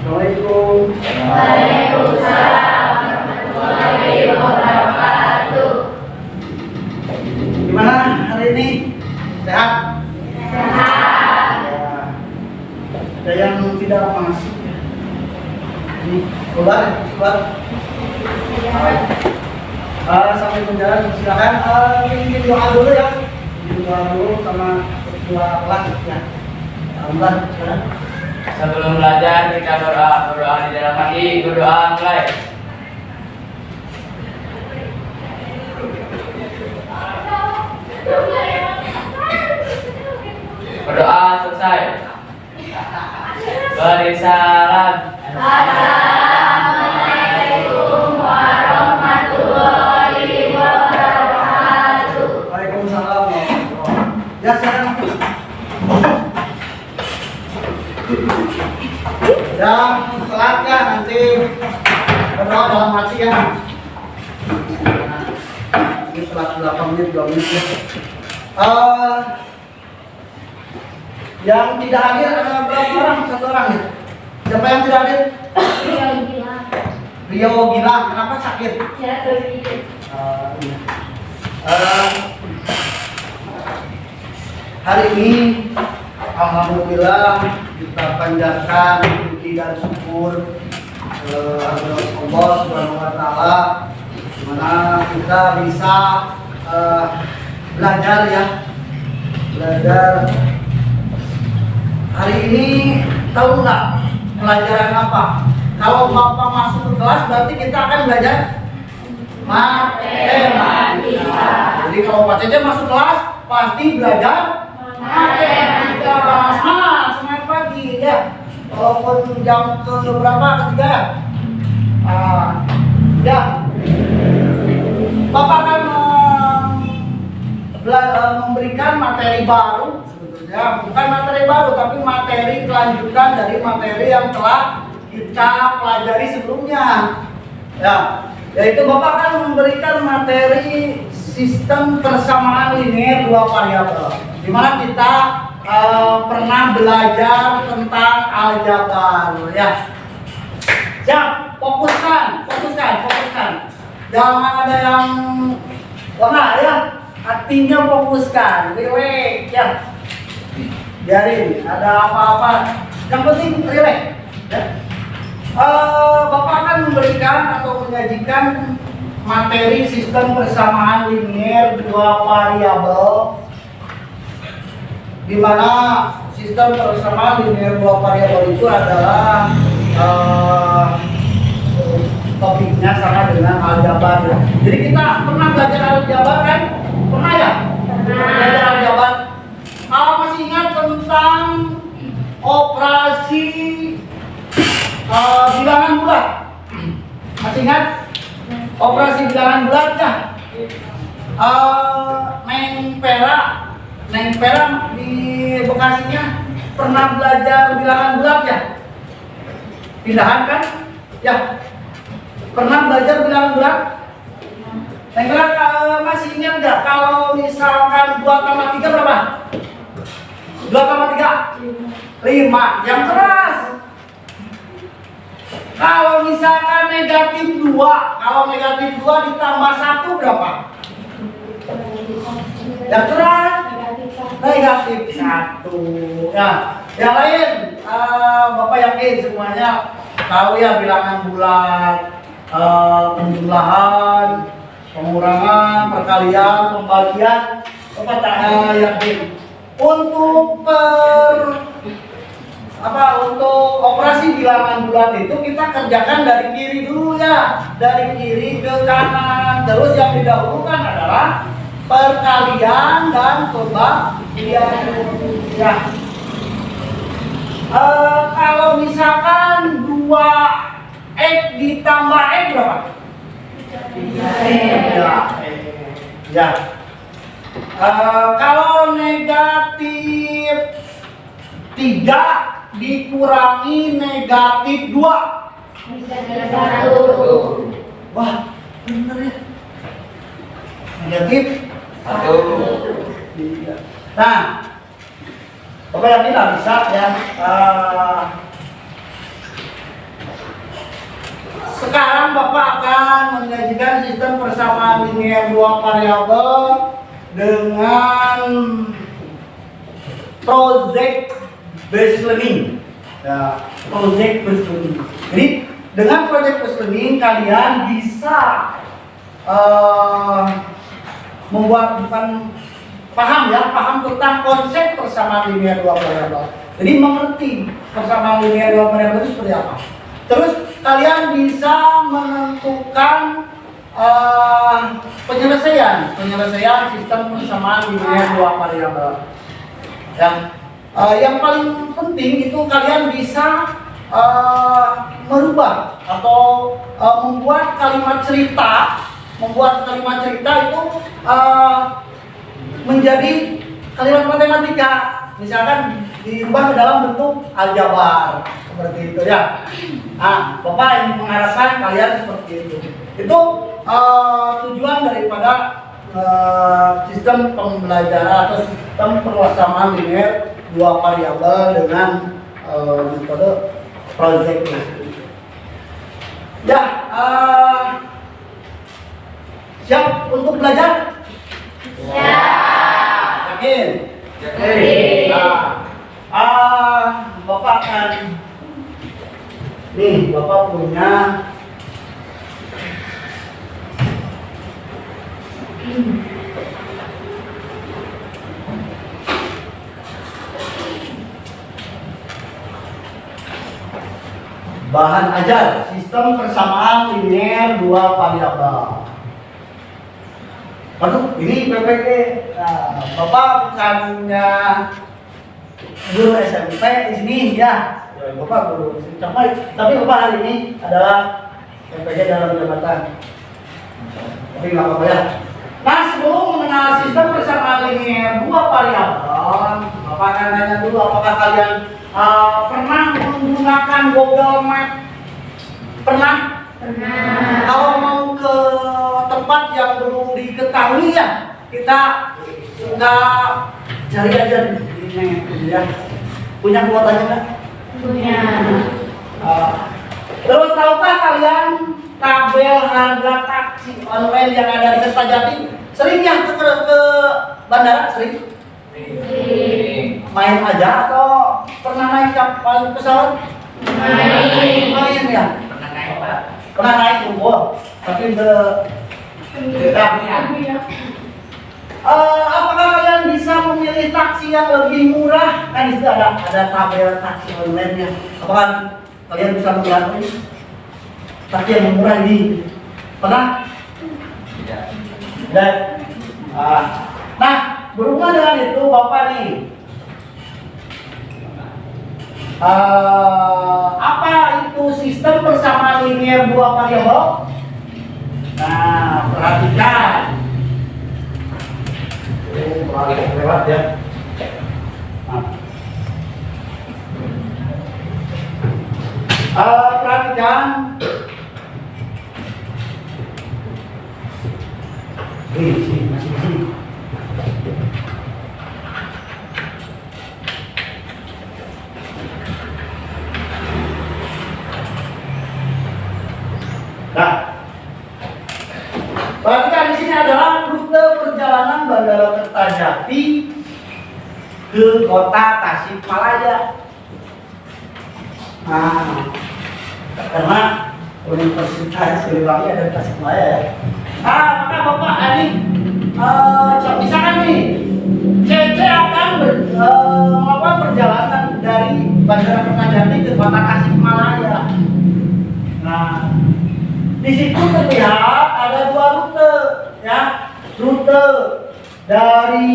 Assalamualaikum. Waalaikumsalam warahmatullahi wabarakatuh. Gimana hari ini? Sehat? Sehat. Ya. Ada yang tidak masuk ya? Ini keluar. Sampai berjalan silakan. Ini doa dulu ya. Doa dulu sama ketua kelas ya. Alhamdulillah. Silakan. Sebelum belajar kita berdoa di dalam hati. Berdoa mulai. Berdoa selesai. Beri salam. Assalamualaikum warahmatullahi wabarakatuh. Waalaikumsalam warahmatullahi. Ya silakan. Ya, telat ya nanti berdoa dalam hati ya. Ini telat 8 menit, 2 menit ya. Yang tidak hadir ada berapa orang? 1 orang ya? Siapa yang tidak hadir? Rio Gilang, kenapa sakit? Iya. Hari ini alhamdulillah kita panjatkan puji dan syukur Allah Subhanahu wa taala di mana kita bisa belajar ya. Belajar hari ini tahu nggak pelajaran apa? Kalau Bapak masuk ke kelas berarti kita akan belajar matematika. Jadi kalau Pak Cece masuk kelas pasti belajar matematika. Semangat pagi ya. Walaupun jam ke berapa ketiga ya. Bapak akan memberikan materi baru sebetulnya, bukan materi baru tapi materi kelanjutan dari materi yang telah kita pelajari sebelumnya. Ya, yaitu Bapak akan memberikan materi sistem persamaan linear 2 variabel. Di mana kita pernah belajar tentang aljabar ya. Siap, fokuskan. Jangan ada yang lengah ya. Artinya fokuskan, relax ya. Biarin ada apa-apa. Yang penting relax ya. Bapak akan memberikan atau menyajikan materi sistem persamaan linear 2 variabel, di mana sistem persamaan linear 2 variabel itu adalah topiknya sama dengan aljabar ya. Jadi kita pernah belajar aljabar kan? Pernah ya? Belajar aljabar. Masih ingat tentang operasi bilangan bulat? Masih ingat? Operasi bilangan bulat ya? Neng Pera di Bekasinya pernah belajar bilangan bulat ya? Pindahan kan? Ya. Pernah belajar bilangan bulat? Neng Pera masih ingat nggak kalau misalkan 2,3 berapa? 2,3? 5. Yang keras. Kalau misalkan negatif 2 ditambah 1 berapa? Yang keras? Negatif 1. Ya, yang lain Bapak yakin semuanya tahu ya bilangan bulat, penjumlahan, pengurangan, perkalian, pembagian. Bapak yakin. Untuk untuk operasi bilangan bulat itu kita kerjakan dari kiri dulu ya, dari kiri ke kanan. Terus yang didahulukan adalah perkalian dan pembagian ya. Kalau misalkan 2x ditambah x berapa? 3x ya. Kalau negatif 3 dikurangi negatif 2 1. wah bener ya, negatif 1. Nah, Bapak yakin lah bisa ya. Bapak akan menyajikan sistem persamaan linear dua variabel dengan project based learning. Ya, project based learning. Jadi dengan project based learning kalian bisa membuat bukan paham tentang konsep persamaan linear dua variabel. Jadi mengerti persamaan linear dua variabel itu seperti apa. Terus kalian bisa menentukan penyelesaian sistem persamaan linear dua variabel. Yang paling penting itu kalian bisa merubah atau membuat kalimat cerita itu menjadi kalimat matematika, misalkan diubah ke dalam bentuk aljabar seperti itu ya. Nah, Bapak ingin mengharapkan kalian seperti itu. Itu tujuan daripada sistem pembelajaran atau sistem persamaan linear dua variabel dengan metode project based. Ya, siap untuk belajar? Yakin? Yakin. Bapak akan nih, Bapak punya bahan ajar sistem persamaan linear dua variabel. Aduh, ini PPT. Bapak bukannya guru SMP di sini ya. Bapak guru SMP, tapi Bapak hari ini adalah PPT dalam jabatan. Tapi nggak apa-apa ya. Nah, sebelum mengenal sistem persamaan linear dua variabel, Bapak akan tanya dulu apakah kalian pernah menggunakan Google Map? Pernah? Kalau mau ke tempat yang belum diketahui ya, kita suka cari aja di map ya. Punya kuotanya nggak? Punya. Terus tahukah kalian tabel harga taksi online yang ada di Kertajati? Sering ya ke bandara? Sering? Main aja atau pernah naik kapal pesawat? Main ya? Pernah naik tunggu, tapi apakah kalian bisa memilih taksi yang lebih murah? Kan di situ ada tabel taksi online-nya. Apakah kalian bisa melihat ini? Taksi yang murah ini pernah? Tidak. Nah, berhubungan dengan itu Bapak nih, apa itu sistem persamaan linear dua variabel? Nah, perhatikan. Lewat ya. Perhatikan. Sini, masih di sini. Nah, perhatikan di sini adalah rute perjalanan Bandara Kertajati ke kota Tasikmalaya. Nah, karena Universitas Siliwangi ada di Tasikmalaya ya. Maka Bapak ini misalkan nih, CC akan melakukan perjalanan dari Bandara Kertajati ke kota Tasikmalaya. Nah, di situ terlihat ada dua rute, ya. Rute dari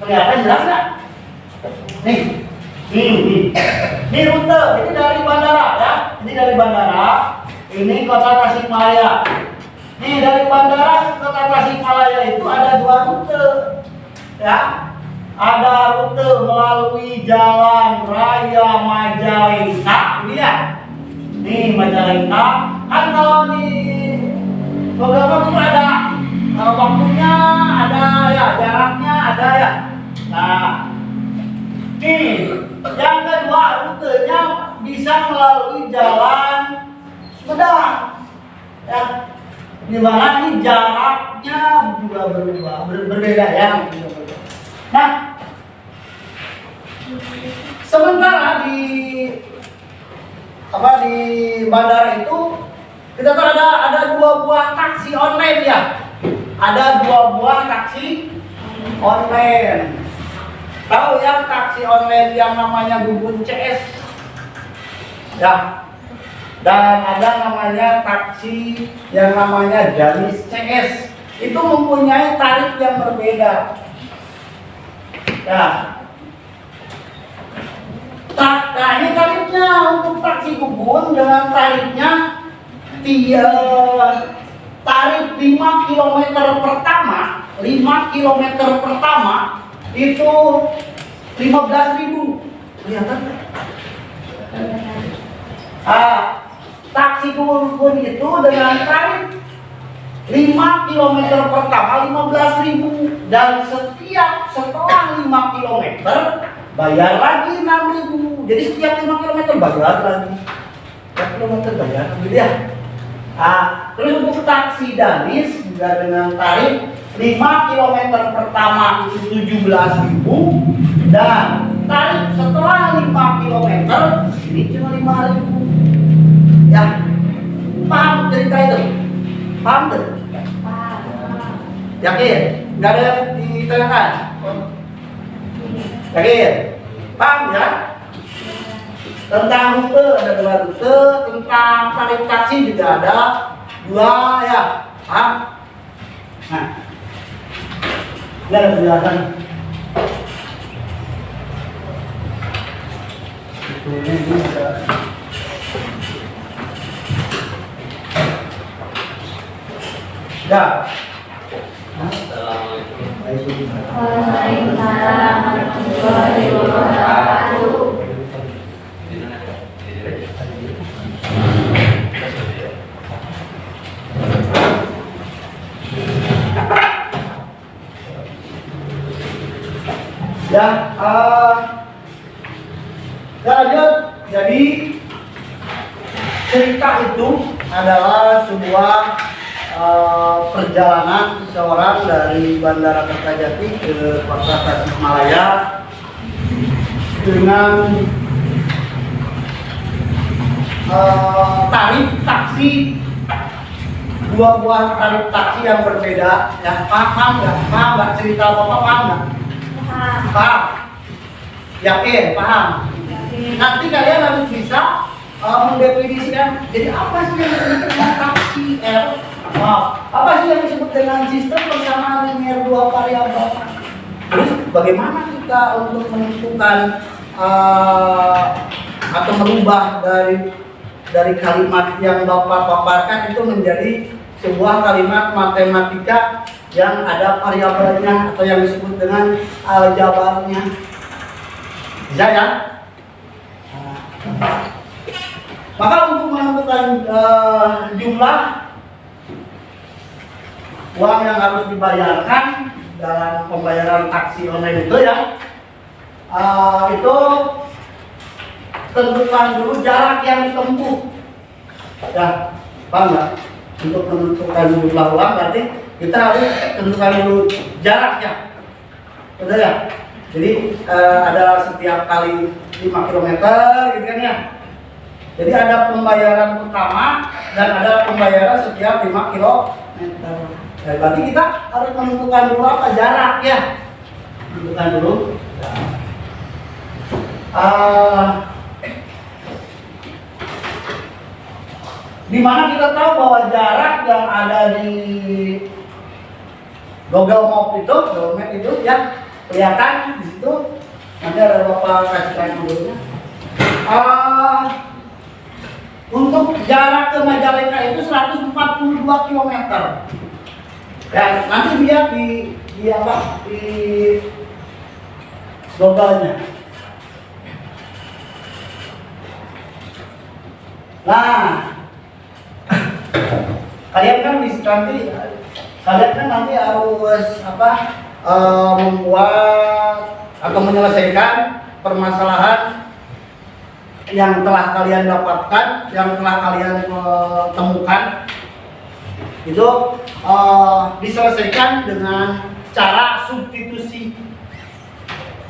kelihatan jelas nggak? Ini rute, ini dari bandara, ya. Ini dari bandara, ini kota Tasikmalaya. Nih dari bandara ke kota Tasikmalaya itu ada dua rute, ya. Ada rute melalui Jalan Raya Majalengka, ini ya. Nih Majalengka, kan kalau di beberapa itu ada waktunya, ada ya jaraknya, ada ya. Nah, nih yang kedua rutenya bisa melalui Jalan Sumedang. Ya, dimana ini jaraknya juga berbeda ya. Nah, sementara di bandara itu kita tahu ada 2 buah taksi online ya. Ada 2 buah taksi online. Tahu ya taksi online yang namanya Bubun CS? Ya. Dan ada namanya taksi yang namanya Danis CS. Itu mempunyai tarif yang berbeda. Ya. Nah, ini tarifnya untuk taksi Bubun dengan tarifnya tarif 5 km pertama, 5 km pertama itu 15.000. Kelihatan nggak? Taksi Bubun itu dengan tarif 5 km pertama 15.000 dan setelah 5 km bayar lagi 6.000. Jadi setiap 5 km bayar lagi. 5 km bayar gitu ya. Terus untuk taksi Danis juga dengan tarif 5 km pertama itu 17.000 dan tarif setelah 5 km ini cuma 5.000. Ya, paham cerita itu? Paham tuh? Yakin? Nggak ada yang ditanyakan? Yakin? Paham ya? Tentang rute ada 2 rute, tentang tarif taksi juga ada 2 ya. Paham? Nah, ini ada penjelasan. Ini ada. Ya. Waalaikumsalam warahmatullahi wabarakatuh. Ya, lanjut. Jadi cerita itu adalah sebuah perjalanan seseorang dari Bandara Kertajati ke Kota Tasikmalaya dengan tarif taksi 2 buah tarif taksi yang berbeda. Ya, paham nggak cerita Bapak? Paham nggak? Paham. Yakin? Paham. Nanti kalian harus bisa mendefinisikan jadi apa sih yang disebut dengan taksi apa sih yang disebut dengan sistem persamaan linear 2 variabel. Terus bagaimana kita untuk menentukan atau merubah dari kalimat yang Bapak paparkan itu menjadi sebuah kalimat matematika yang ada variabelnya atau yang disebut dengan aljabarnya. Bisa ya? Maka untuk menentukan jumlah uang yang harus dibayarkan dalam pembayaran taksi online itu ya, itu tentukan dulu jarak yang ditempuh. Ya, paham nggak? Untuk menentukan jumlah uang berarti kita harus tentukan dulu jaraknya. Betul ya? Jadi ada setiap kali 5 km gitu kan ya. Jadi ada pembayaran pertama dan ada pembayaran setiap 5 km. Nah, berarti kita harus menentukan dulu apa jarak ya. Tentukan dulu. Di mana kita tahu bahwa jarak yang ada di Google Map itu ya kelihatan di situ. Nanti ada Bapak kasihkan dulunya. Untuk jarak ke Majalengka itu 142 km. Ya, nanti lihat di Google-nya. Nah, kalian kan nanti harus membuat atau menyelesaikan permasalahan yang telah kalian dapatkan, yang telah kalian temukan itu diselesaikan dengan cara substitusi.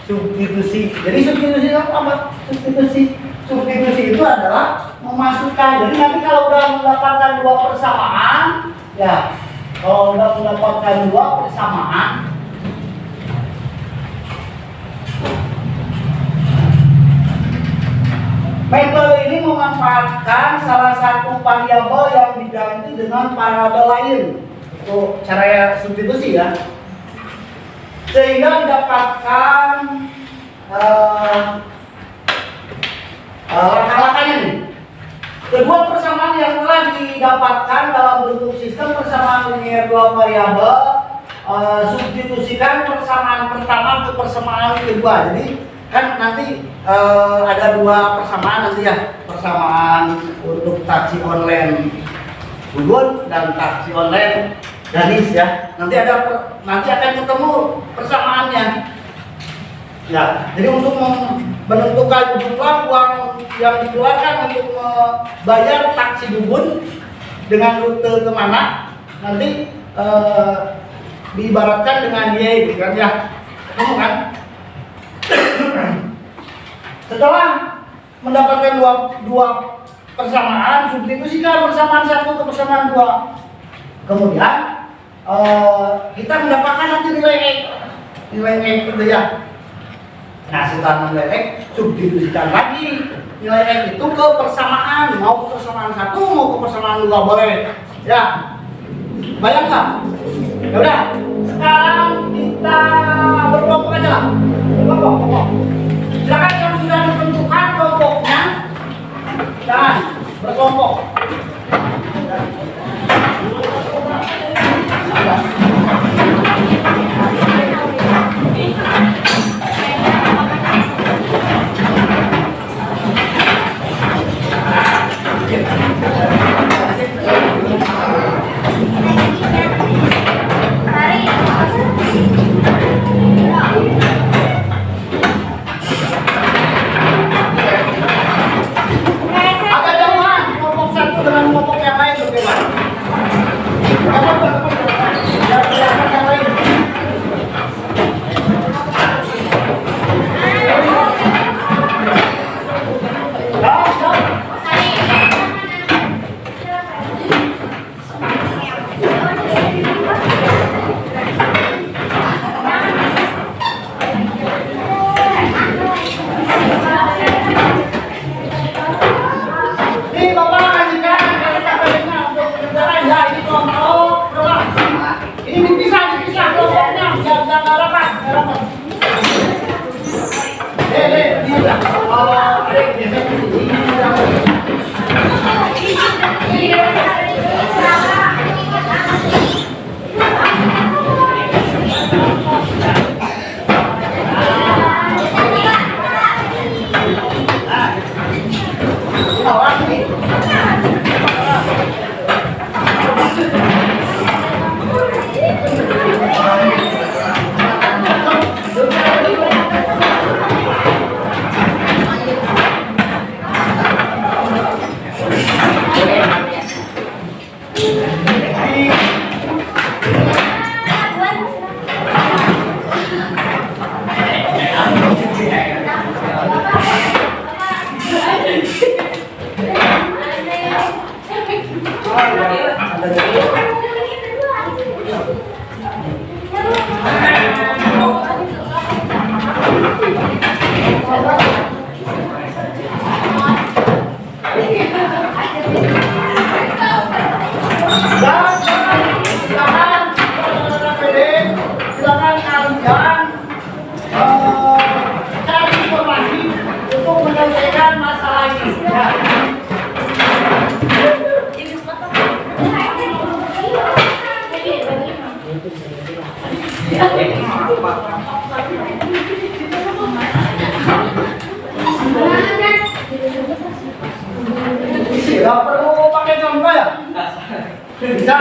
Jadi substitusi itu apa? Substitusi itu adalah memasukkan. Jadi nanti kalau udah mendapatkan dua persamaan, ya, kalau udah mendapatkan dua persamaan, metode ini memanfaatkan salah satu variabel yang diganti dengan variabel lain. Itu cara substitusi ya. Sehingga didapatkan langkah-langkahnya nih. Kedua persamaan yang telah didapatkan dalam bentuk sistem persamaan linear dua variabel, substitusikan persamaan pertama ke persamaan kedua. Jadi kan nanti ada dua persamaan nanti ya, persamaan untuk taksi online Bubun dan taksi online Ganis ya. Nanti akan ketemu persamaannya. Ya, jadi untuk menentukan jumlah uang yang dikeluarkan untuk membayar taksi Bubun dengan rute kemana, nanti diibaratkan dengan Y gitu kan ya. Kamu kan? Setelah mendapatkan dua persamaan, substitusikan persamaan satu ke persamaan dua. Kemudian kita mendapatkan nanti nilai X gitu ya. Nah, setelah nilai X, substitusikan lagi nilai X itu ke persamaan, mau ke persamaan satu, mau ke persamaan dua boleh. Ya, bayangkan. Ya udah, sekarang kita berkelompok aja lah. Berkelompok. Silakan yang sudah ditentukan kelompoknya, jangan berkelompok. Agak jauhan kelompok satu dengan kelompok yang lain tuh bebas. Biar kelihatan yang lain. Ini Bapak kasihkan KTP-nya untuk penyelenggaraan ya, ini kelompok berapa? Ini dipisah kelompoknya, jangan rapat. Ini udah. Orang ini. Silakan kalian cari informasi untuk menyelesaikan masalah ini. Ya. Tidak perlu pakai contoh ya. Bisa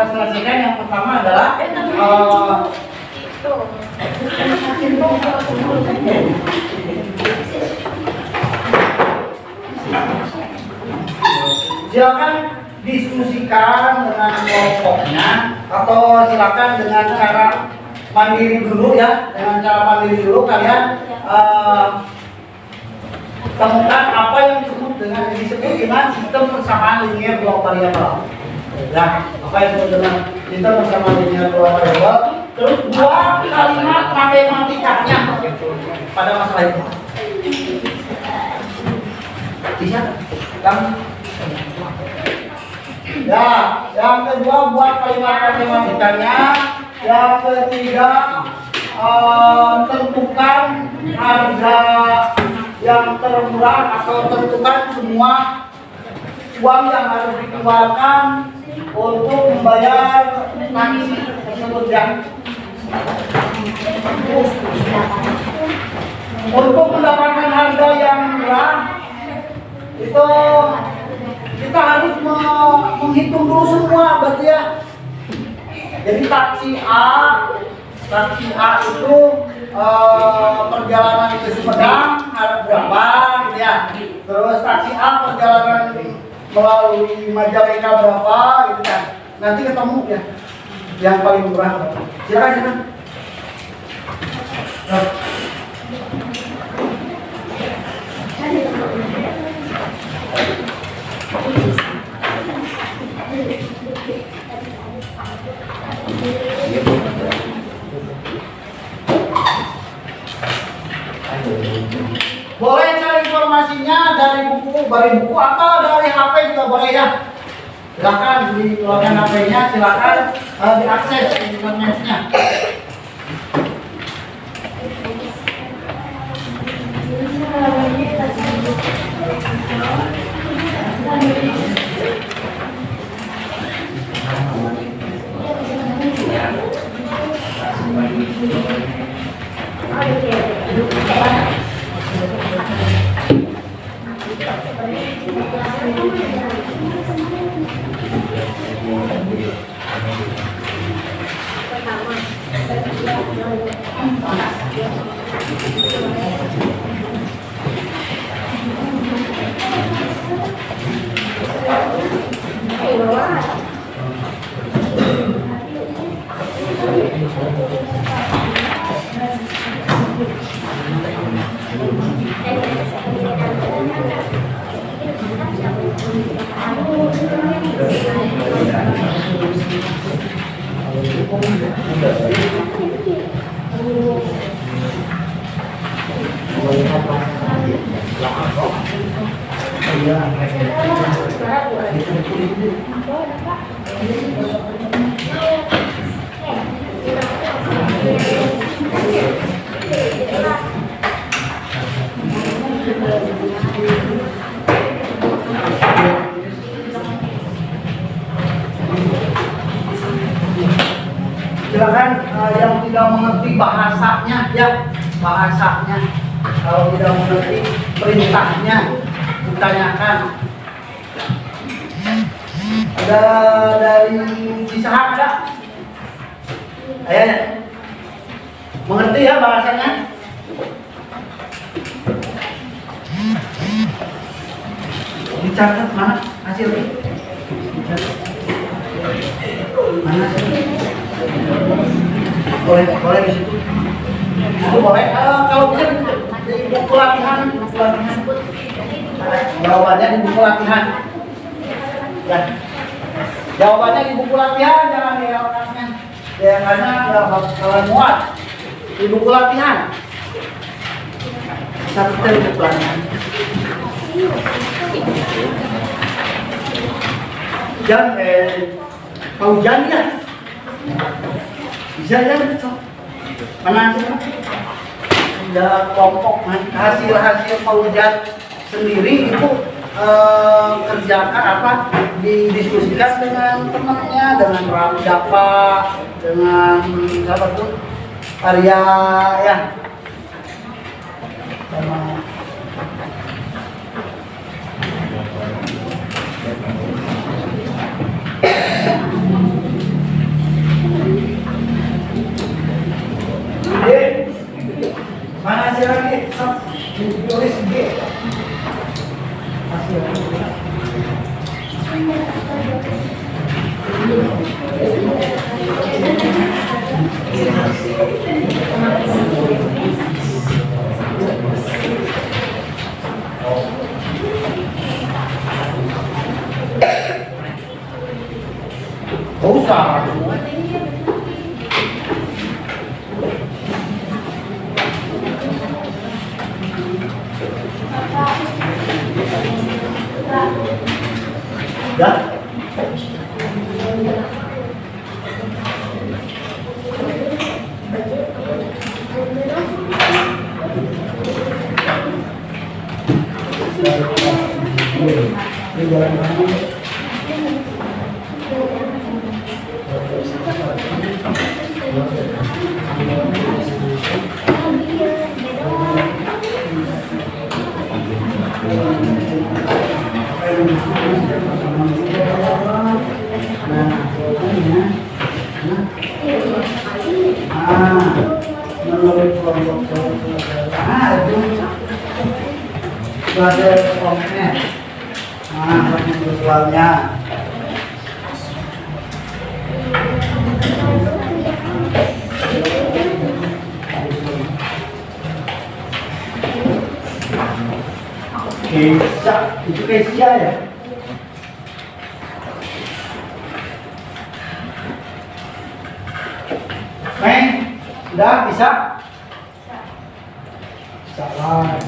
selesaikan. Yang pertama adalah silakan diskusikan dengan kelompoknya atau silakan dengan cara mandiri dulu ya, dengan cara mandiri dulu kalian temukan apa yang disebut dengan sistem persamaan linier dua variabel. Ya, apa yang disebut dengan sistem persamaan linier dua variabel. Terus buat kalimat matematikanya pada masalah itu. Bisa? Ya, yang kedua buat kalimat matematikanya. Yang ketiga tentukan harga yang termurah atau tentukan semua uang yang harus dikeluarkan untuk membayar taksi tersebut ya. Untuk mendapatkan harga yang murah itu kita harus menghitung dulu semua berarti ya. Jadi taksi A itu perjalanan ke Sumedang harus berapa gitu ya. Terus taksi A perjalanan melalui Majalengka berapa gitu kan. Nanti ketemu ya yang paling murah. Silakan. Boleh cari informasinya dari buku atau dari HP juga boleh ya. Silakan dikeluarkan HP-nya, silakan diakses internetnya. Silakan yang tidak mengerti bahasanya ya, bahasanya. Kalau tidak mengerti perintahnya ditanyakan. Ada dari Cisahat ada? Ayo, mengerti ya bahasanya? Dicatat mana hasilnya? Mana hasilnya? Boleh di situ. Itu boleh. Kalau bisa di buku latihan. Jawabannya di buku latihan. Ya. Jawabannya di buku latihan, jangan di LKS-nya. Ya, karena nggak bakalan muat. Di buku latihan. Satu kali buku latihan. Jangan kau jangan ya. Bisa ya, mana sudah kelompok hasil faujat sendiri itu kerjakan apa didiskusikan dengan temannya, dengan Ramdapa, dengan siapa tuh Arya ya, sama mana hasil lagi? Tulis G. Hasil. Usah. Ya. Belajar komponnya, visualnya. Kesia, itu Kesia ya? Neng, sudah bisa? Salah.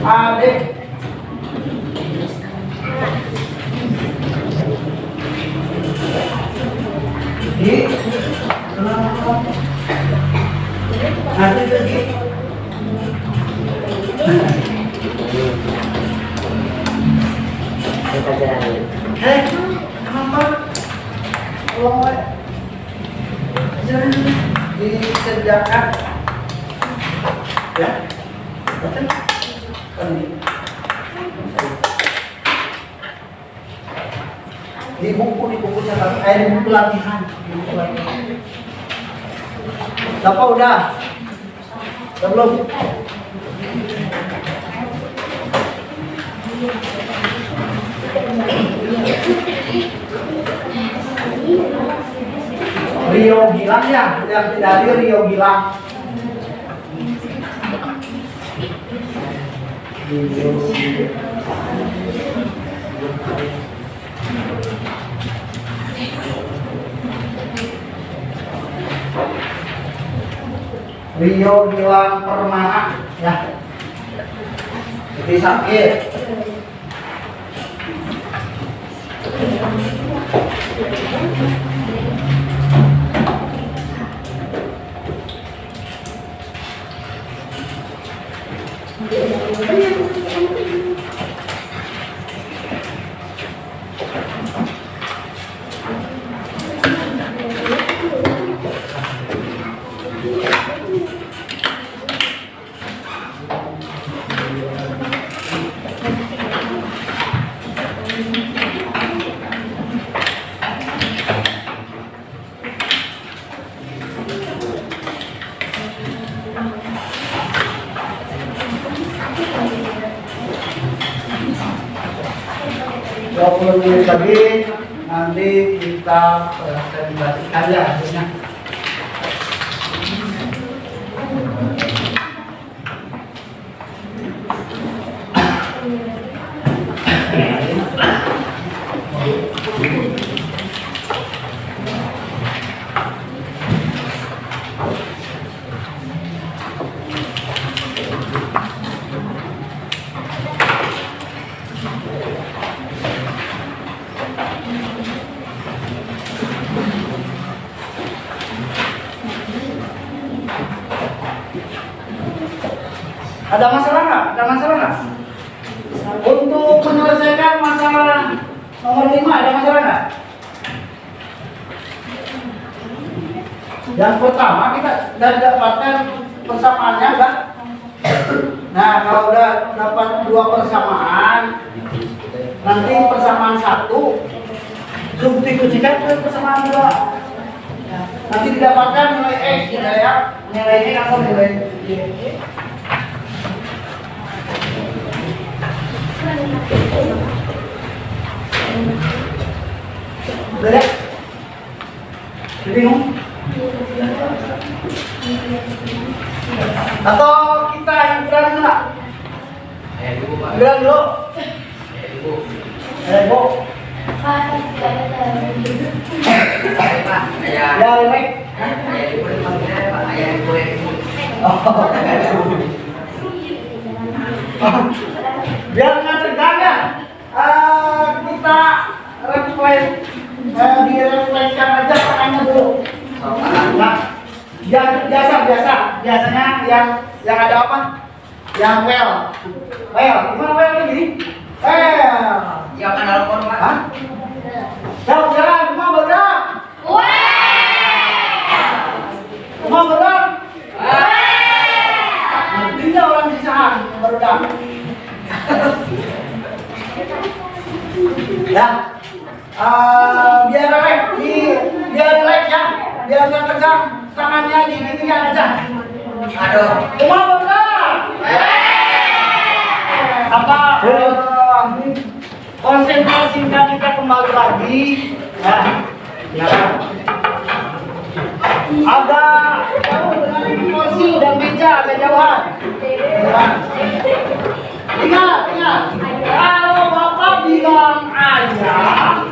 Adik. Di. Nanti pergi. Kenapa? Tolong, dikerjakan. Ya. Betul. Di buku catatan, di buku latihan, Bapak udah belum? Rio Gilang ya, yang dari Rio Gilang. Rio Gilang Permana ya. Jadi sakit. Menit lagi nanti kita presentasikan ya hasilnya. Ada masalah nggak? Ada masalah nggak? Untuk menyelesaikan masalah nomor 5 ada masalah nggak? Yang pertama kita sudah dapatkan persamaannya kan? Nah kalau udah dapat 2 persamaan, nanti persamaan 1 substitusikan ke persamaan 2. Nanti didapatkan nilai X, nilai X atau nilai Y. Udah deh. Bingung? Atau kita hiburan dulu? Hiburan dulu. Bu. Ya, Mike. Biar nggak tegang ya, kita direfleksikan aja tangannya dulu. Nah, biasanya yang ada apa? Yang gimana well gini? Ya kan alkohol Pak. Hah? Jalan, rumah berat. Rumah berat. Nantinya orang sisahan berat. Ya, biar relax ya, biar nggak tegang tangannya di aja. Aduh. Rumah berat. Apa? Konsentrasi kita kembali lagi. Ya. Ada kursi dan meja agak jauhan. Ingat. Kalau Bapak bilang ayah,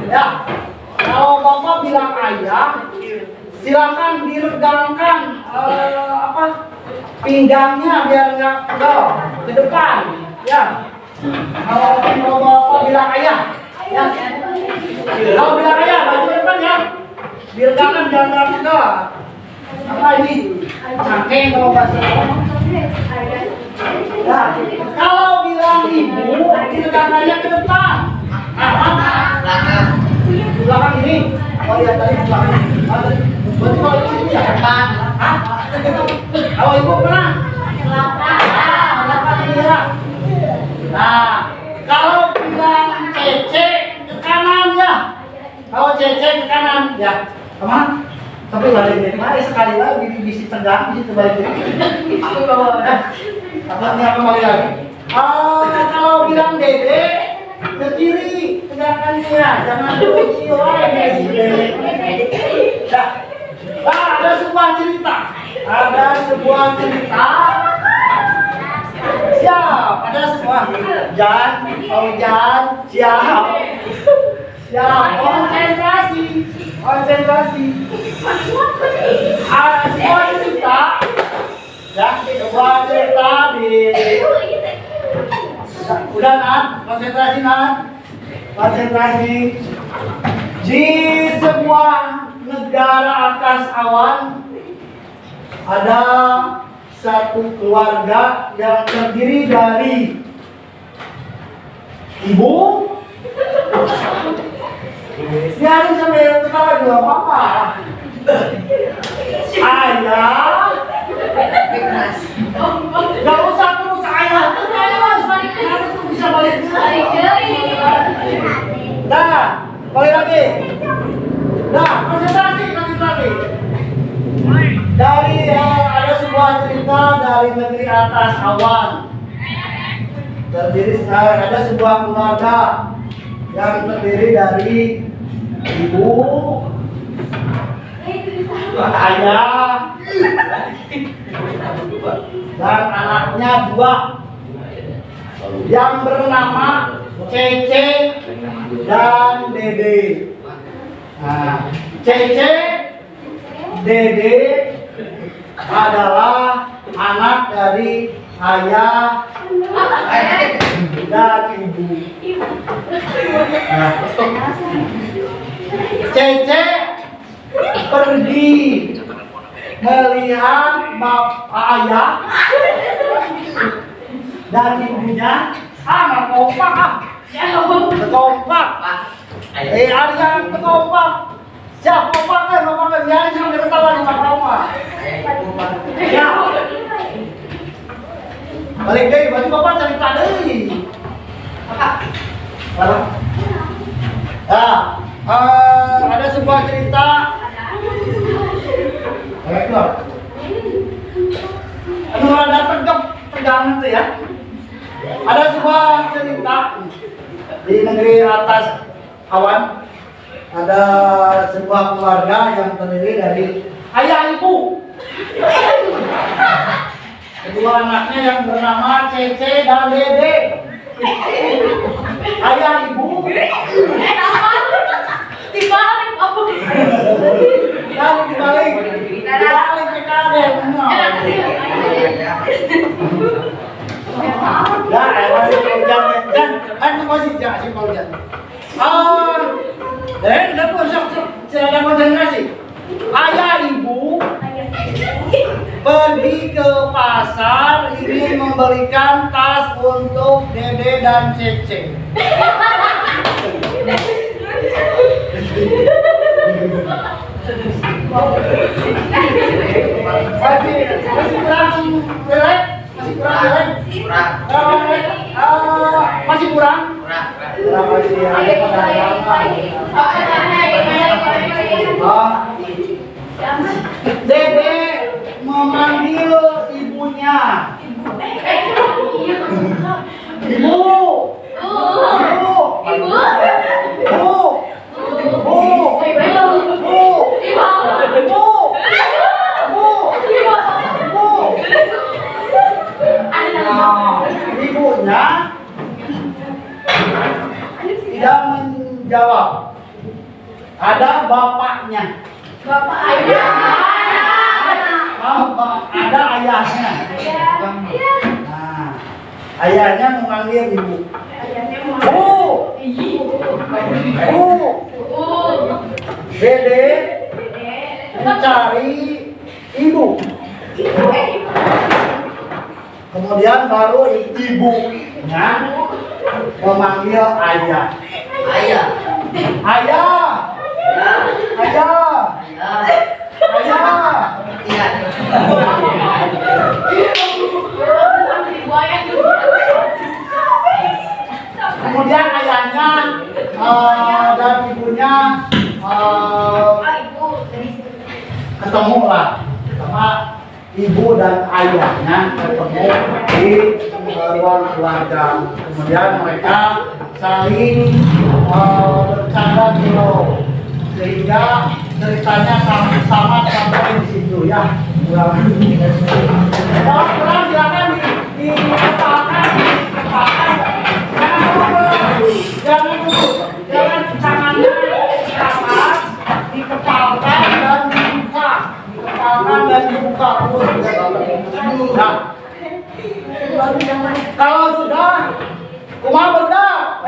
ya. Kalau Bapak bilang ayah, silakan diregangkan pinggangnya biar nggak pegel ke depan, ya. Kalau Bapak bilang ayah, ya. Kalau bilang ayah, baju ke depan ya. Diregangkan biar nggak pegel. Apa ini? Cangkeng kalau bahasa. Ya. Kalau bilang ibu, diregangkannya ke depan. Belakang ini. Oh iya tadi belakang. Berarti kalau di sini ya depan. Hah? Kalau ibu pernah? Belakang ini ya. Nah, kalau bilang cece ke kanan ya. Kalau cece ke kanan ya. Kemana? Tapi balik dari mana sekali lagi bisa tegang, bisa terbalik dari. Aku bawa ya. Apa kembali lagi? Kalau bilang dede ke kiri, tegakkan dia, jangan lucu lagi. Nah, ada sebuah cerita. Siap, ada semua. Jan, siap. Konsentrasi. Ada sebuah cerita. Ya, sebuah cerita di. Udah Nat, konsentrasi. Di sebuah negara atas awan ada satu keluarga yang terdiri dari ibu. Biarin sampai ketawa juga apa-apa. Ayah. Gak usah terus ayah. Nanti bisa balik lagi. Balik lagi. Konsentrasi. Dari ada sebuah cerita dari negeri atas awan. Ada sebuah keluarga yang terdiri dari ibu, ayah, dan anaknya 2 yang bernama Cece dan Dede. Nah, Cece, Dede adalah anak dari ayah dan ibu. Nah, Cece pergi melihat ayah dan ibunya kompak. Ada yang kompak. Siap kompak kan, biarin sampai ketawa di rumah. Ya. Balik deh, berarti Bapak cerita deh. Ada sebuah cerita. Ada tegang itu ya. Ada sebuah cerita di negeri atas awan. ada sebuah keluarga yang terdiri dari ayah ibu, kedua anaknya yang bernama Cece dan Dede. Ayah ibu Dibalik apa? dibalik PKD. Ya, kan masih jangan sih kalau jangan. Udah ada konsentrasi. Ayah ibu pergi ke pasar ingin membelikan tas untuk Dede dan Cece. Masih kurang relate? Masih kurang relate? Masih kurang? Kurang masih ada Dede memanggil ibunya. Ibunya tidak menjawab. Ada bapaknya. Bapak ayah. Ada ayahnya. Nah, ayahnya memanggil ibu. Dede mencari ibu. Kemudian baru ibunya memanggil ayah. Ayah. Kemudian ayahnya dan ibunya ketemu lah sama ibu dan ayahnya ketemu di ruang keluarga. Kemudian mereka saling bercanda dulu sehingga ceritanya sama sampai di situ ya. Kurang silakan dikepalkan. Jangan tangannya di atas, dikepalkan dan dibuka. Nah, kalau sudah, kumaha berudah?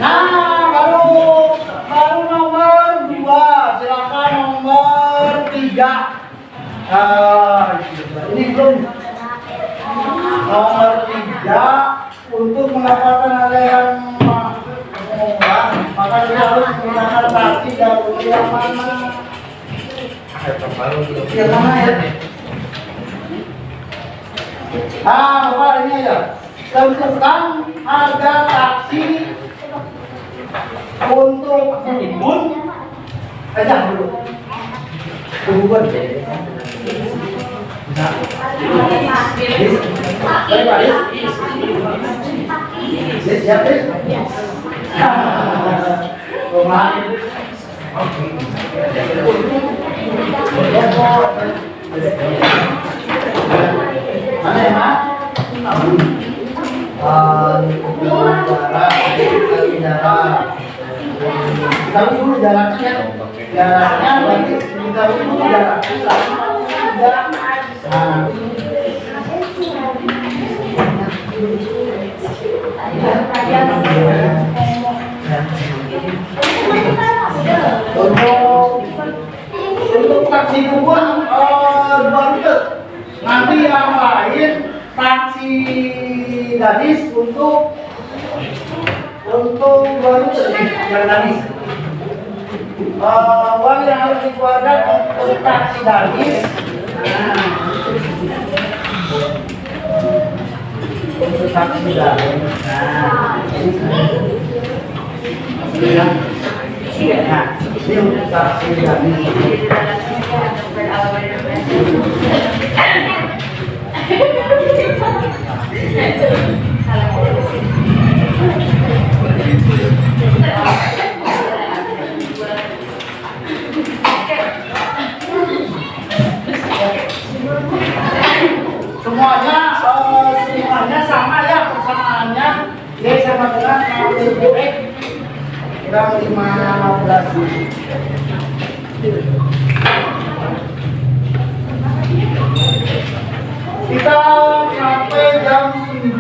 Nah, baru nomor 2. Silakan nomor 3. Ini belum. Nomor 3 untuk mendapatkan hal yang murah, maka kita harus menggunakan taksi dari yang mana? Yang mana ya? Bapak ini ya. Tentukan harga taksi untuk Ubun aja dulu. Ubun. Siap, mana ya, Mak? Tahu dulu jaraknya. Jaraknya berarti tahu dulu jaraknya. Untuk taksi Ubun 2 rute. Nanti yang lain taksi Gadis untuk 2 rute yang Gadis. Uang yang harus dikeluarkan untuk taksi Gadis. Untuk taksi Gadis. Nah, saksi Yani. Semuanya sama ya persamaannya. Dia sama dengan KWBX kurang 15. Kita sampai jam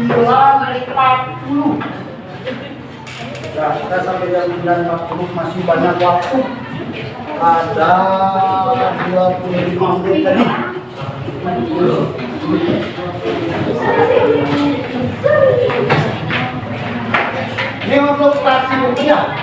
9.40. Nah, kita sampai jam 9.40 masih banyak waktu. Ada 25 menit tadi. Ini untuk taksi rupiah.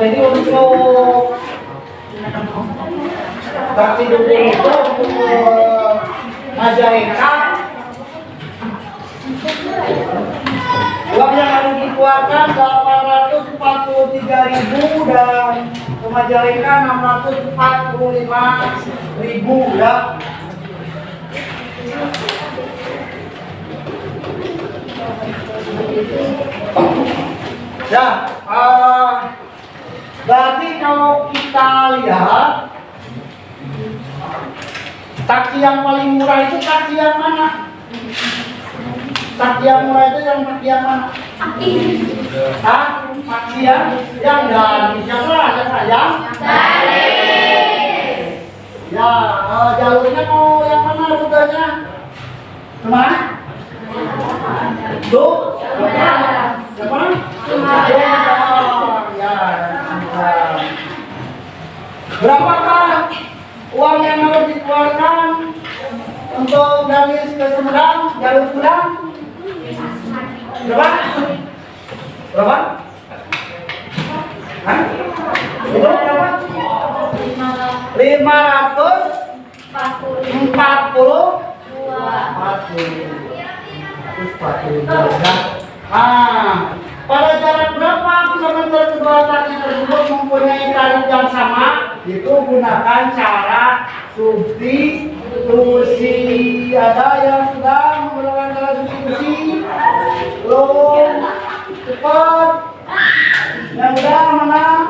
Jadi untuk taksi dulu itu untuk Majalengka uang yang harus dikeluarkan 843.000 dan ke Majalengka 645.000 ya. Ya, berarti kalau kita lihat taksi yang paling murah itu taksi yang mana? Taksi yang murah itu yang taksi yang mana? Taksi yang dari siapa? Yang dari. Ya, jalurnya mau yang mana rutenya? Kemana? Tuh, kemana? Berapakah uang yang harus dikeluarkan untuk dari ke Sumedang, jalur Sumedang? Berapa? Berapa? Hah? Itu berapa? 542. Pada jarak berapa kilometer kedua taksi tersebut mempunyai tarif yang sama? Itu gunakan cara substitusi. Ada yang sudah menggunakan cara substitusi? Belum? Cepat. Yang udah mana?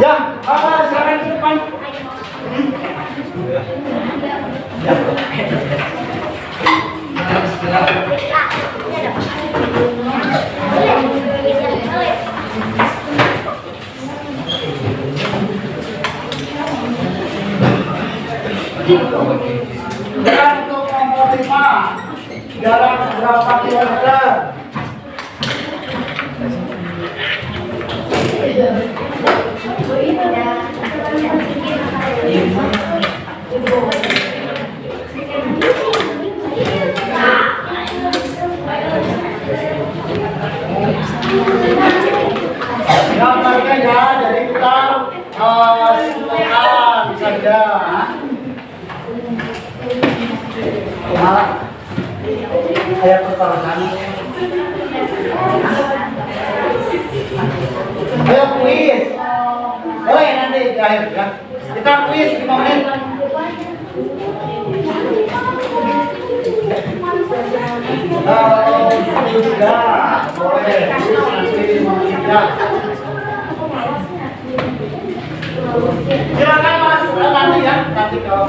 Ya, silakan ke depan. Dan untuk kelompok 5, jarak berapa kilometer? Gambarnya ya, jadi kita simulkan saja. Ayat pertanyaan. Ayo kuis. Boleh nanti di akhir ya. Kita kuis 5 menit. Juga boleh kuis nanti 5 menit ya. Silakan Mas, nanti ya, nanti kalau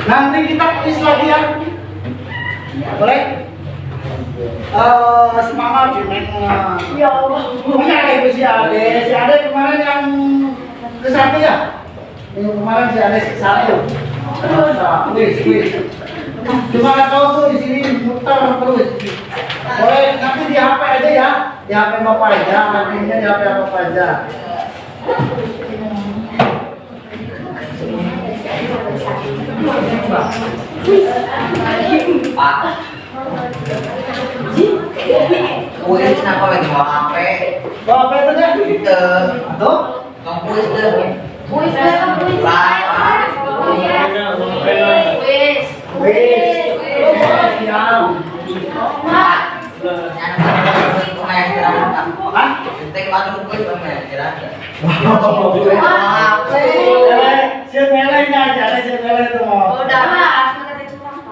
nanti kita kuis lagi ya. Boleh? Semangat Jimen. Ya Allah. Punya ada si Ade kemarin yang ke satu ya? Yang kemarin si Ade ke satu. Kuis. Cuma kau tuh di sini muter terus. Boleh nanti di HP aja ya, di HP Bapak aja, nantinya di HP Bapak aja. Pak. Kuis kenapa lagi mau HP? Bawa HP itu deh. Tuh. Kamu kuis deh. Kuis.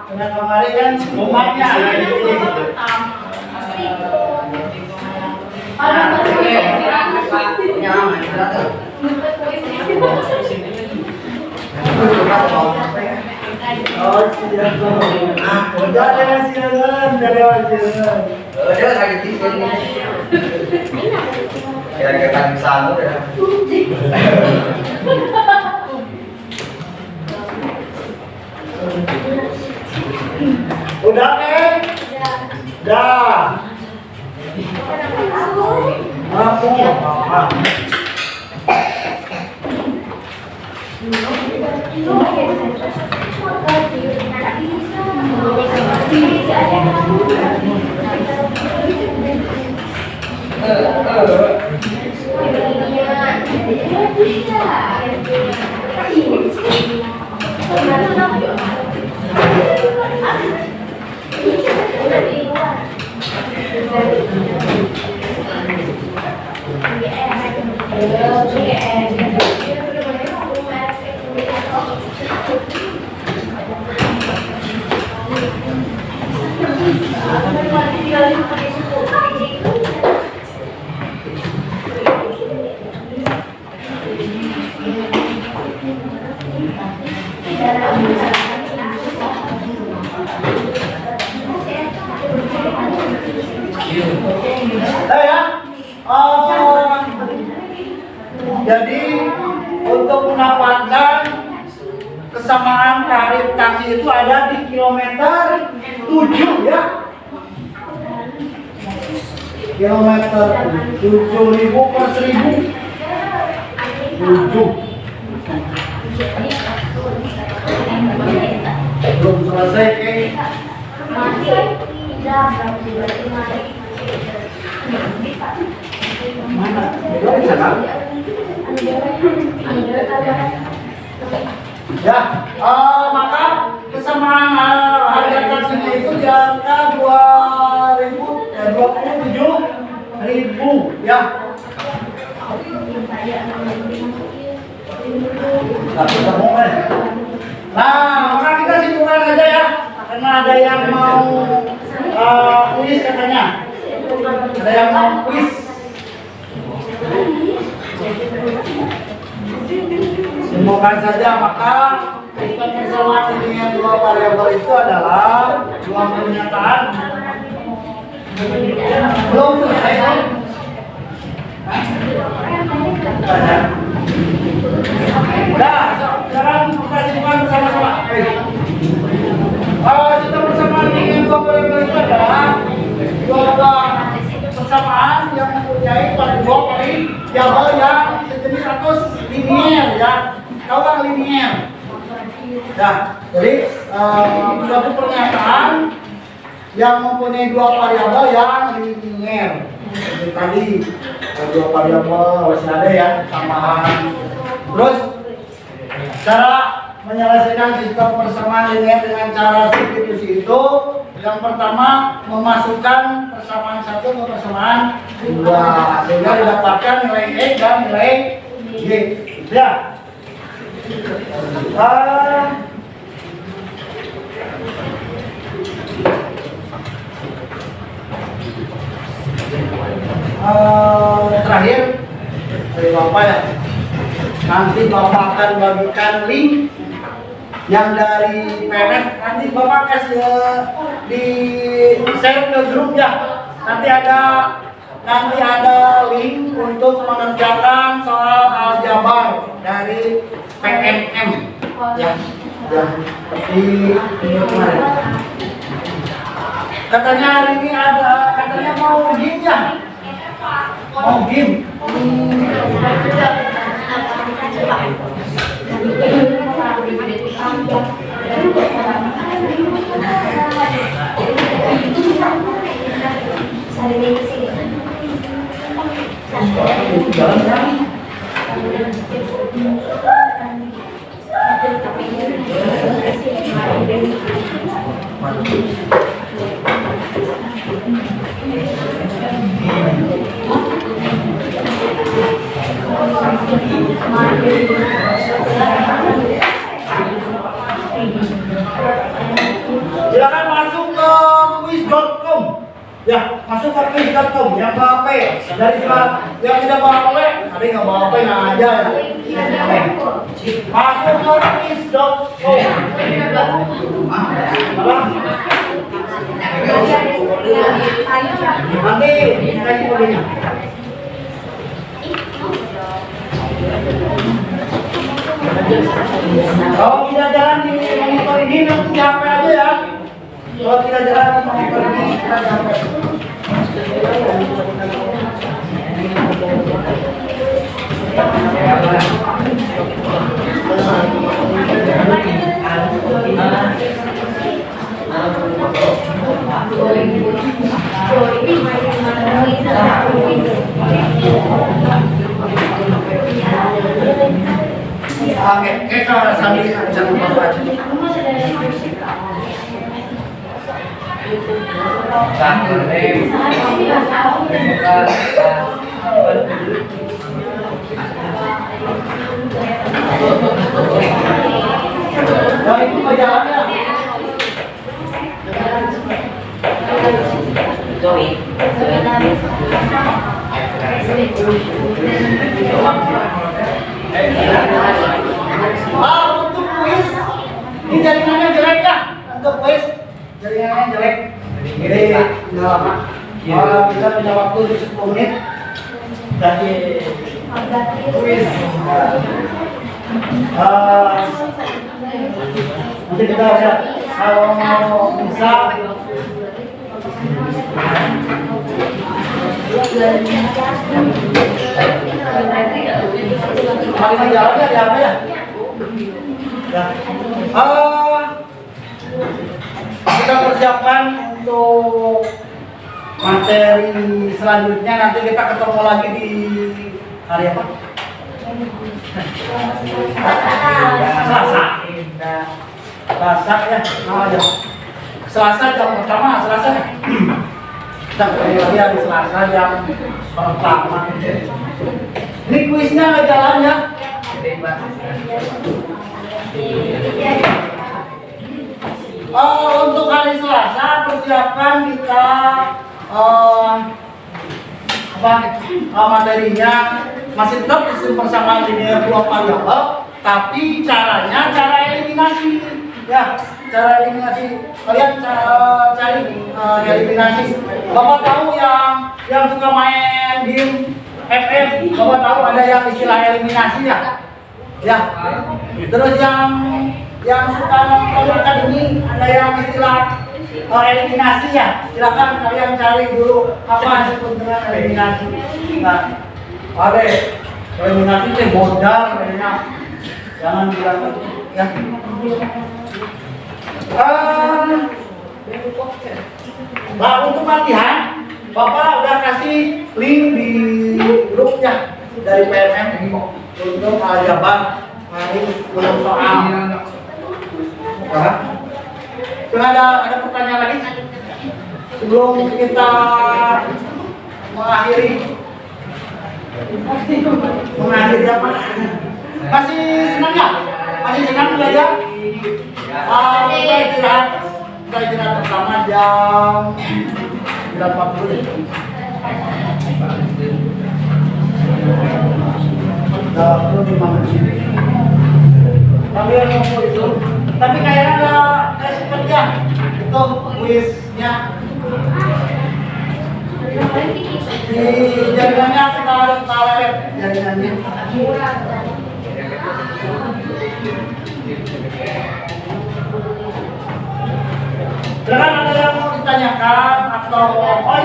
Karena kemarin kan rumahnya ada di sini. Oh, silakan. Udah silakan. Udah lagi di sini. Kira-kira bisa ya. Udah Dah. Aku apa? Ya. Jadi untuk mendapatkan kesamaan tarif taksi itu ada di kilometer 7 ya. Kilometer 7.000 per 1.000. 7. Belum selesai ke mana? Di sana. Ya, maka kesamaan harga taksinya itu di angka 27.000 ya. Nah, maka kita simpulkan aja ya, karena ada yang mau kuis katanya, ada yang mau kuis. Simpulkan saja, maka tingkat persamaan dengan dua variabel itu adalah dua pernyataan. Belum selesai kan? Udah, sekarang kita simpulkan bersama-sama. Sistem persamaan dengan dua variabel itu adalah dua persamaan yang mempunyai dua variabel yang sejenis atau linier ya. Tahu kan linier? Ya, jadi suatu pernyataan yang mempunyai dua variabel yang linier. Jadi tadi dua variabel masih ada ya tambahan. Terus cara menyelesaikan sistem persamaan linier dengan cara substitusi itu, yang pertama memasukkan persamaan satu ke persamaan dua sehingga didapatkan nilai X dan nilai Y. Ya. Terakhir dari Bapak ya, nanti Bapak akan bagikan link yang dari PNS, nanti Bapak kasih di share ke grup ya. Nanti ada link untuk mengerjakan soal aljabar dari PNM ya, seperti ini kemarin. Katanya hari ini katanya mau game ya, mau game. Silakan masuk ke quiz.com ya, masuk ke quiz.com yang bawa HP dari yang tidak bawa HP, ada yang nggak bawa HP nah aja ya. Masuk ke quiz.com. Nanti kasih kodenya. Kalau tidak jalan di monitor ini nanti di HP aja ya. Kalau tidak jalan di monitor ini kita di HP. Oke, kita sambil jangan lupa aja. Nah, itu jalannya. Untuk kuis, ini jaringannya jelek ya. Untuk kuis, jaringannya jelek. Jadi nggak lama. Kita punya waktu 10 menit. Jadi kuis. Nanti kita lihat kalau bisa. Kalimat jawabnya ada apa ya? Ya. Kita persiapkan untuk materi selanjutnya. Nanti kita ketemu lagi di hari apa? Selasa. Selasa ya. Selasa jam pertama. Selasa. Kita ketemu lagi hari Selasa jam pertama. Ini kuisnya nggak jalan ya? Untuk hari Selasa persiapkan kita materinya masih tetap sistem persamaan linear dua variabel, tapi caranya cara eliminasi ya, cara eliminasi. Kalian cari eliminasi. Bapak tahu yang suka main game FF, Bapak tahu ada yang istilah eliminasi ya? Ya. Terus yang suka nonton akademi ada yang istilah eliminasi ya. Silakan kalian cari dulu apa disebut dengan eliminasi. Nah, ada eliminasi itu modal kayaknya. Jangan bilang ya. Nah, untuk latihan Bapak udah kasih link di grup ya dari PMM untuk jawaban hari belum soal. Ada pertanyaan lagi sebelum kita mengakhiri apa? Masih senang ya? Masih senang belajar? Kita istirahat pertama jam 9.40 ya. Tapi kayaknya nggak sempet ya itu kuisnya di jaringannya kita lihat jaringannya. Silakan ada yang mau ditanyakan atau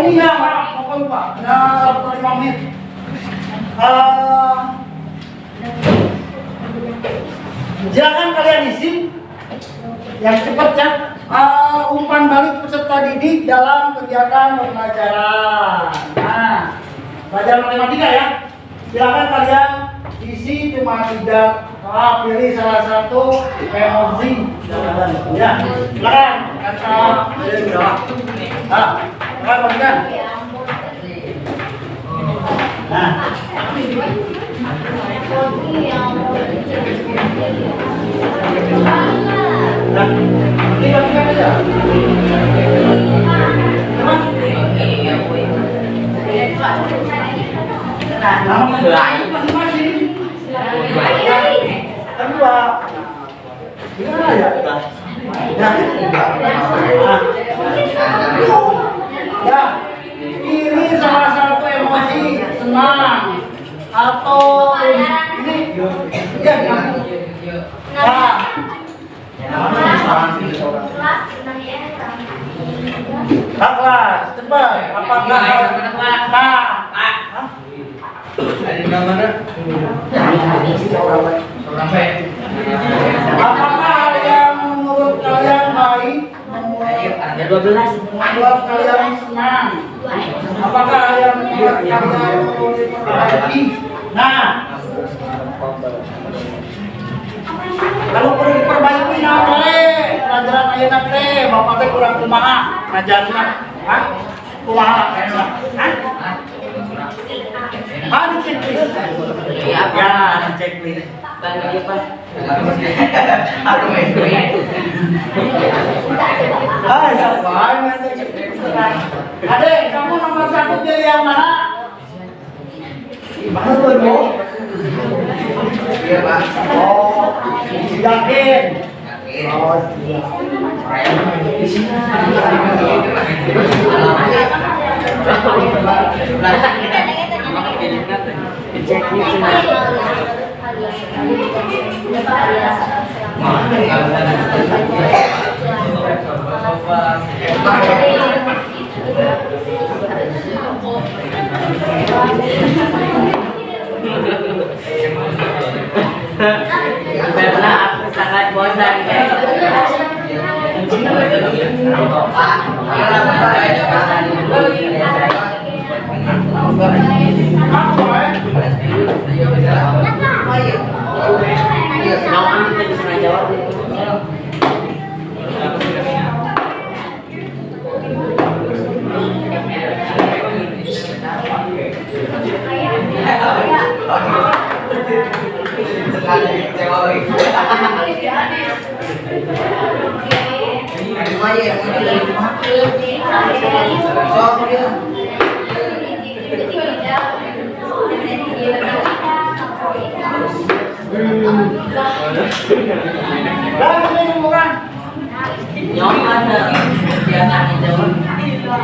ini ya maaf lupa ada 5 menit. Silakan kalian isi yang cepat ya. Umpan balik peserta didik dalam kegiatan pembelajaran. Nah, pelajaran matematika ya. Silakan kalian isi cuma 3. Pilih salah satu emoji ya. Silakan kata dari bawah. Silakan bagian. Nah. Nah, ini bagian aja. Nama masing-masing. Kedua. Gimana ya? Ya. Ini salah satu emosi senang atau ini ya kelas cepat apakah apakah yang menurut kalian baik membuat kalian senang, apakah yang membuat kalian memperbaiki? Nah, kalau perlu diperbaiki nanti pelajaran ayeuna teh bapak teh kurang kumaha ngajarna. Kumaha kayaknya. Di checklist. Ya, di checklist. Apa? Adek, kamu nomor 1 pilih yang mana? Mana tuh? Iya, Pak. Oh, yakin. Oh, Karena aku sangat bosan guys.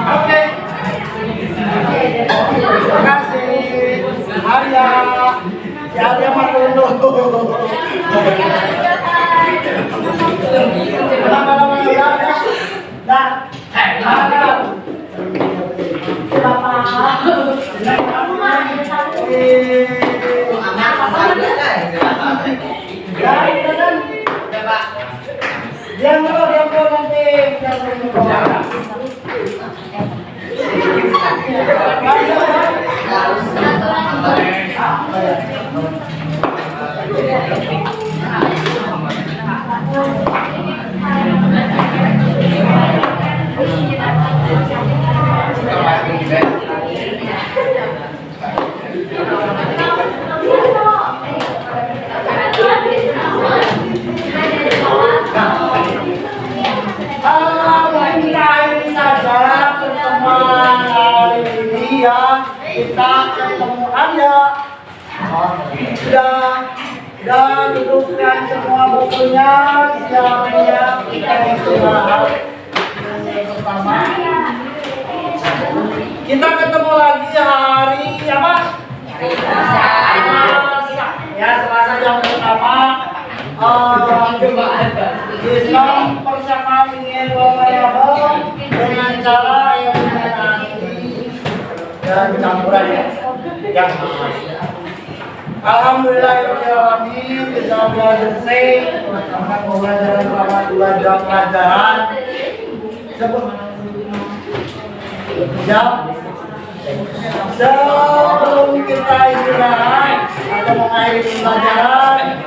Oke. Terima kasih. Arya. Si Arya mah dulu. Diam dulu nanti. Kita ketemu Arya. Sudah dudukkan semua bukunya. Siapnya kita istirahat. Yang pertama, kita ketemu lagi hari apa? Selasa. Ya, Selasa yang pertama. Islam persamaan ingin variabel dengan cara yang dan campuran yang alhamdulillahirobbilalamin kita sudah selesai melaksanakan pembelajaran selama 2 jam pelajaran sebelum kita istirahat atau mengakhiri pembelajaran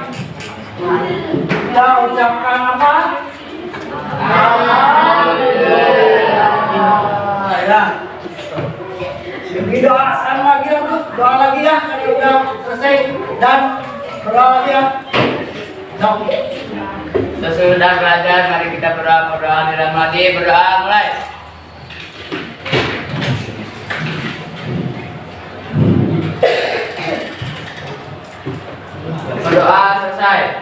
kita ucapkan apa? Alhamdulillah ya. Jadi doakan lagi ya, doa lagi ya, karena udah selesai dan berdoa lagi ya. Sesudah belajar, mari kita berdoa di dalam hati. Berdoa mulai. Berdoa selesai.